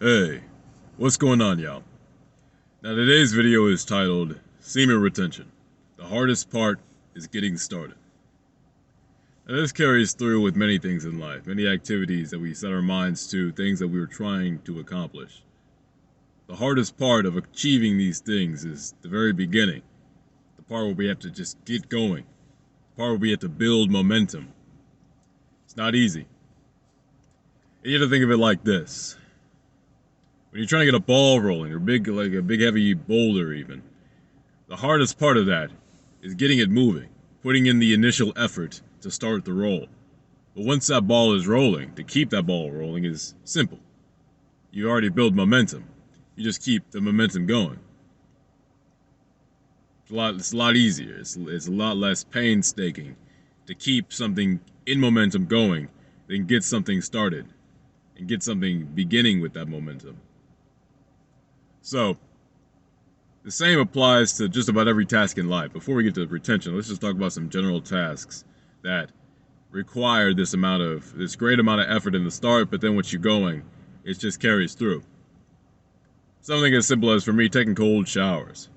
Hey, what's going on, y'all? Now, today's video is titled Semen Retention. The hardest part is getting started. Now, this carries through with many things in life, many activities that we set our minds to, things that we were trying to accomplish. The hardest part of achieving these things is the very beginning, the part where we have to just get going, the part where we have to build momentum. It's not easy. And you have to think of it like this. When you're trying to get a ball rolling, or like a big heavy boulder even, the hardest part of that is getting it moving, putting in the initial effort to start the roll. But once that ball is rolling, to keep that ball rolling is simple. You already build momentum. You just keep the momentum going. It's a lot easier. It's a lot less painstaking to keep something in momentum going than get something started and get something beginning with that momentum. So, the same applies to just about every task in life. Before we get to retention, let's just talk about some general tasks that require this great amount of effort in the start, but then once you're going, it just carries through. Something as simple as, for me, taking cold showers.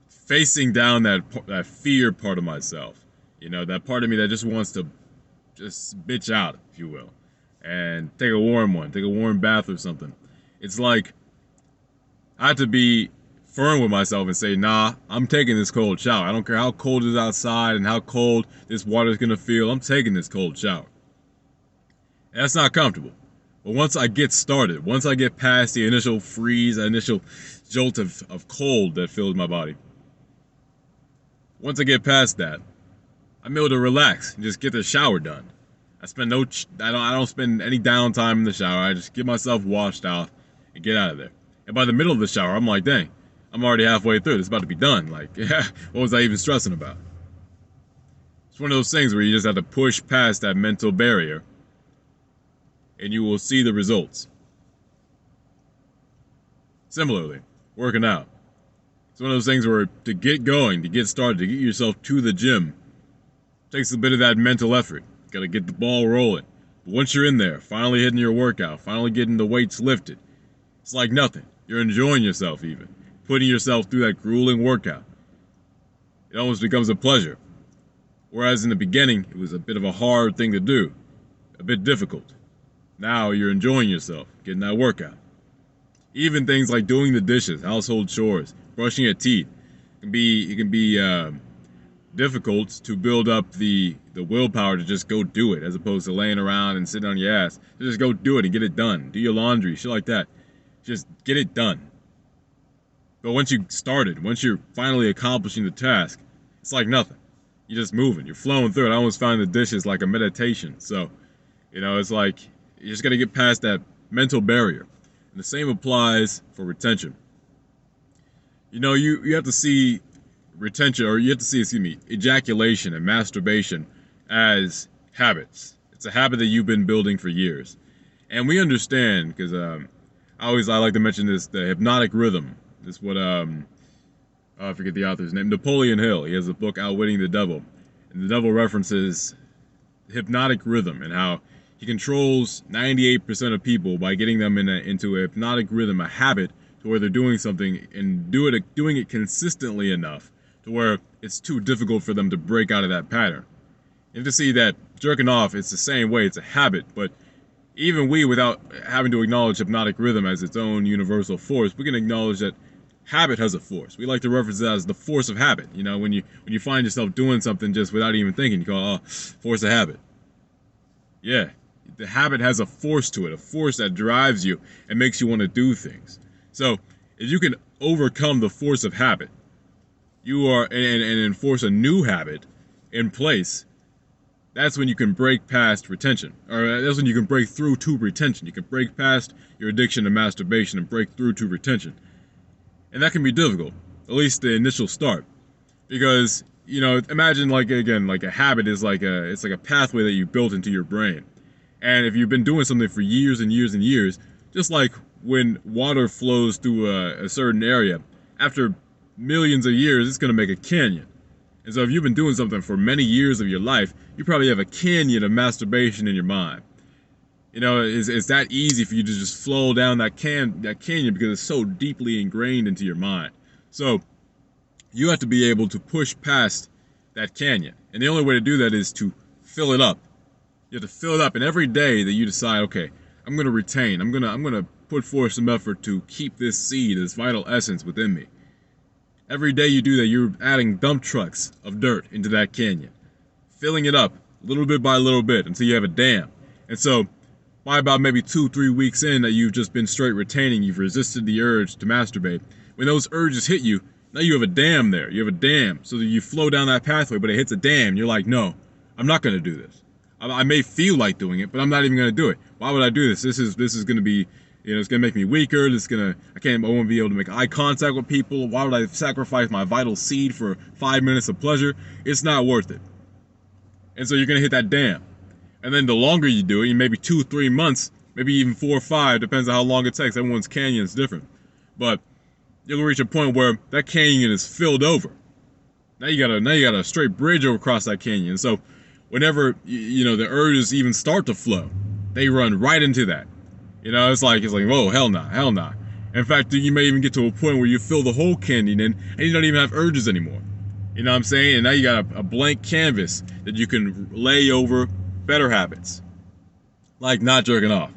Facing down that fear part of myself. You know, that part of me that just wants to just bitch out, if you will. And take a warm bath or something. It's like, I have to be firm with myself and say, nah, I'm taking this cold shower. I don't care how cold it is outside and how cold this water is going to feel. I'm taking this cold shower. And that's not comfortable. But once I get started, once I get past the initial freeze, the initial jolt of cold that fills my body, once I get past that, I'm able to relax and just get the shower done. I don't spend any downtime in the shower. I just get myself washed out and get out of there. And by the middle of the shower, I'm like, dang, I'm already halfway through. This is about to be done. Like, what was I even stressing about? It's one of those things where you just have to push past that mental barrier and you will see the results. Similarly, working out. It's one of those things where to get going, to get started, to get yourself to the gym, takes a bit of that mental effort. You gotta get the ball rolling. But once you're in there, finally hitting your workout, finally getting the weights lifted, it's like nothing. You're enjoying yourself even. Putting yourself through that grueling workout. It almost becomes a pleasure. Whereas in the beginning, it was a bit of a hard thing to do. A bit difficult. Now you're enjoying yourself, getting that workout. Even things like doing the dishes, household chores, brushing your teeth. It can be difficult to build up the willpower to just go do it, as opposed to laying around and sitting on your ass. To just go do it and get it done. Do your laundry, shit like that. Just get it done. But once you started, once you're finally accomplishing the task, it's like nothing. You're just moving. You're flowing through it. I almost find the dishes like a meditation. So, you know, it's like you just got to get past that mental barrier. And the same applies for retention. You know, you have to see retention, or you have to see, ejaculation and masturbation as habits. It's a habit that you've been building for years. And we understand, because I like to mention this, the Hypnotic Rhythm. This is what, I forget the author's name, Napoleon Hill. He has a book, Outwitting the Devil. And the devil references hypnotic rhythm and how he controls 98% of people by getting them into a hypnotic rhythm, a habit, to where they're doing something and doing it consistently enough to where it's too difficult for them to break out of that pattern. You have to see that jerking off, it's the same way, it's a habit, but even we, without having to acknowledge hypnotic rhythm as its own universal force, we can acknowledge that habit has a force. We like to reference it as the force of habit. You know, when you find yourself doing something just without even thinking, you call it, force of habit. Yeah, the habit has a force to it, a force that drives you and makes you want to do things. So, if you can overcome the force of habit, and enforce a new habit in place, that's when you can break past retention. Or that's when you can break through to retention. You can break past your addiction to masturbation and break through to retention. And that can be difficult, at least the initial start. Because, you know, imagine like a habit is it's like a pathway that you built into your brain. And if you've been doing something for years and years and years, just like when water flows through a certain area, after millions of years, it's going to make a canyon. And so if you've been doing something for many years of your life, you probably have a canyon of masturbation in your mind. You know, it's that easy for you to just flow down that canyon because it's so deeply ingrained into your mind. So you have to be able to push past that canyon, and the only way to do that is to fill it up. You have to fill it up, and every day that you decide, okay, I'm gonna retain, I'm gonna put forth some effort to keep this seed, this vital essence within me. Every day you do that, you're adding dump trucks of dirt into that canyon, filling it up little bit by little bit until you have a dam. And so, by about maybe 2-3 weeks in that you've just been straight retaining, you've resisted the urge to masturbate. When those urges hit you, now you have a dam there. You have a dam, so that you flow down that pathway, but it hits a dam. You're like, no, I'm not gonna do this. I may feel like doing it, but I'm not even gonna do it. Why would I do this? This is gonna be, you know, it's gonna make me weaker. I won't be able to make eye contact with people. Why would I sacrifice my vital seed for 5 minutes of pleasure? It's not worth it. And so you're gonna hit that dam. And then the longer you do it, maybe 2-3 months, maybe even 4 or 5, depends on how long it takes. Everyone's canyon is different. But you'll reach a point where that canyon is filled over. Now you got a straight bridge over across that canyon. So whenever you know the urges even start to flow, they run right into that. You know, it's like whoa, hell nah, hell nah. In fact, you may even get to a point where you fill the whole canyon in and you don't even have urges anymore. You know what I'm saying? And now you got a blank canvas that you can lay over better habits, like not jerking off.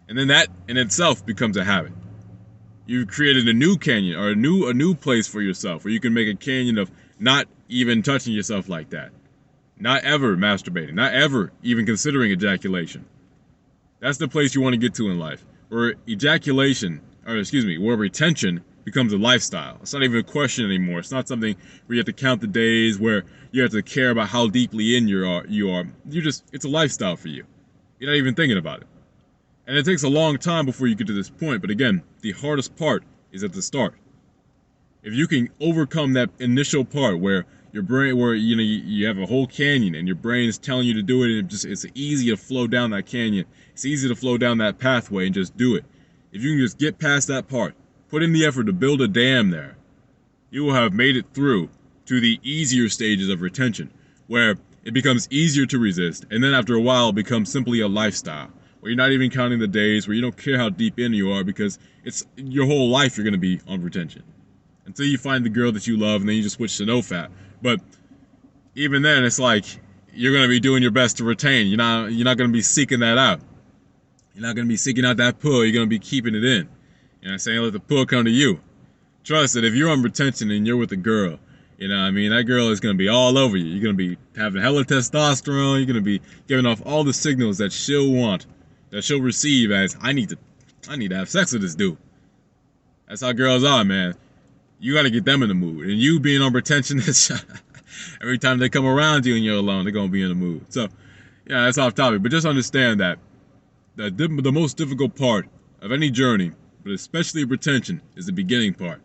And then that in itself becomes a habit. You've created a new canyon, or a new place for yourself where you can make a canyon of not even touching yourself like that, not ever masturbating, not ever even considering ejaculation. That's the place you want to get to in life, where where retention becomes a lifestyle. It's not even a question anymore. It's not something where you have to count the days, where you have to care about how deeply in you are. It's a lifestyle for you. You're not even thinking about it. And it takes a long time before you get to this point, but again, the hardest part is at the start. If you can overcome that initial part where your brain, where you have a whole canyon and your brain is telling you to do it, and it's easy to flow down that canyon. It's easy to flow down that pathway and just do it. If you can just get past that part, put in the effort to build a dam there, you will have made it through to the easier stages of retention, where it becomes easier to resist, and then after a while it becomes simply a lifestyle, where you're not even counting the days, where you don't care how deep in you are, because it's your whole life you're going to be on retention. Until you find the girl that you love, and then you just switch to no-fap. But even then, it's like, you're going to be doing your best to retain. You're not going to be seeking that out. You're not going to be seeking out that pull, you're going to be keeping it in. You know what I'm saying? Let the pull come to you. Trust that if you're on retention and you're with a girl, you know what I mean, that girl is going to be all over you. You're going to be having hella testosterone. You're going to be giving off all the signals that she'll want, that she'll receive as, I need to have sex with this dude. That's how girls are, man. You got to get them in the mood. And you being on retention, every time they come around you and you're alone, they're going to be in the mood. So, yeah, that's off topic. But just understand that the most difficult part of any journey, but especially retention, is the beginning part,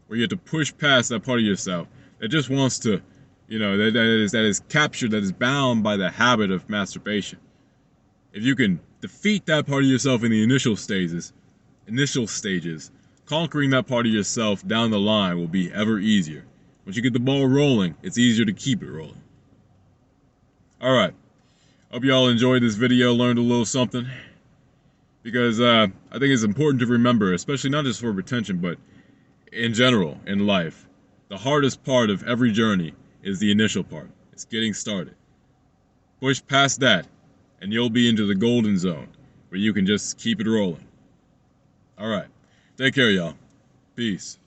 where you have to push past that part of yourself that just wants to, you know, that is captured, that is bound by the habit of masturbation. If you can defeat that part of yourself in the initial stages, conquering that part of yourself down the line will be ever easier. Once you get the ball rolling, it's easier to keep it rolling. Alright, hope you all enjoyed this video, learned a little something. Because I think it's important to remember, especially not just for retention, but in general, in life, the hardest part of every journey is the initial part. It's getting started. Push past that, and you'll be into the golden zone, where you can just keep it rolling. Alright, take care, y'all. Peace.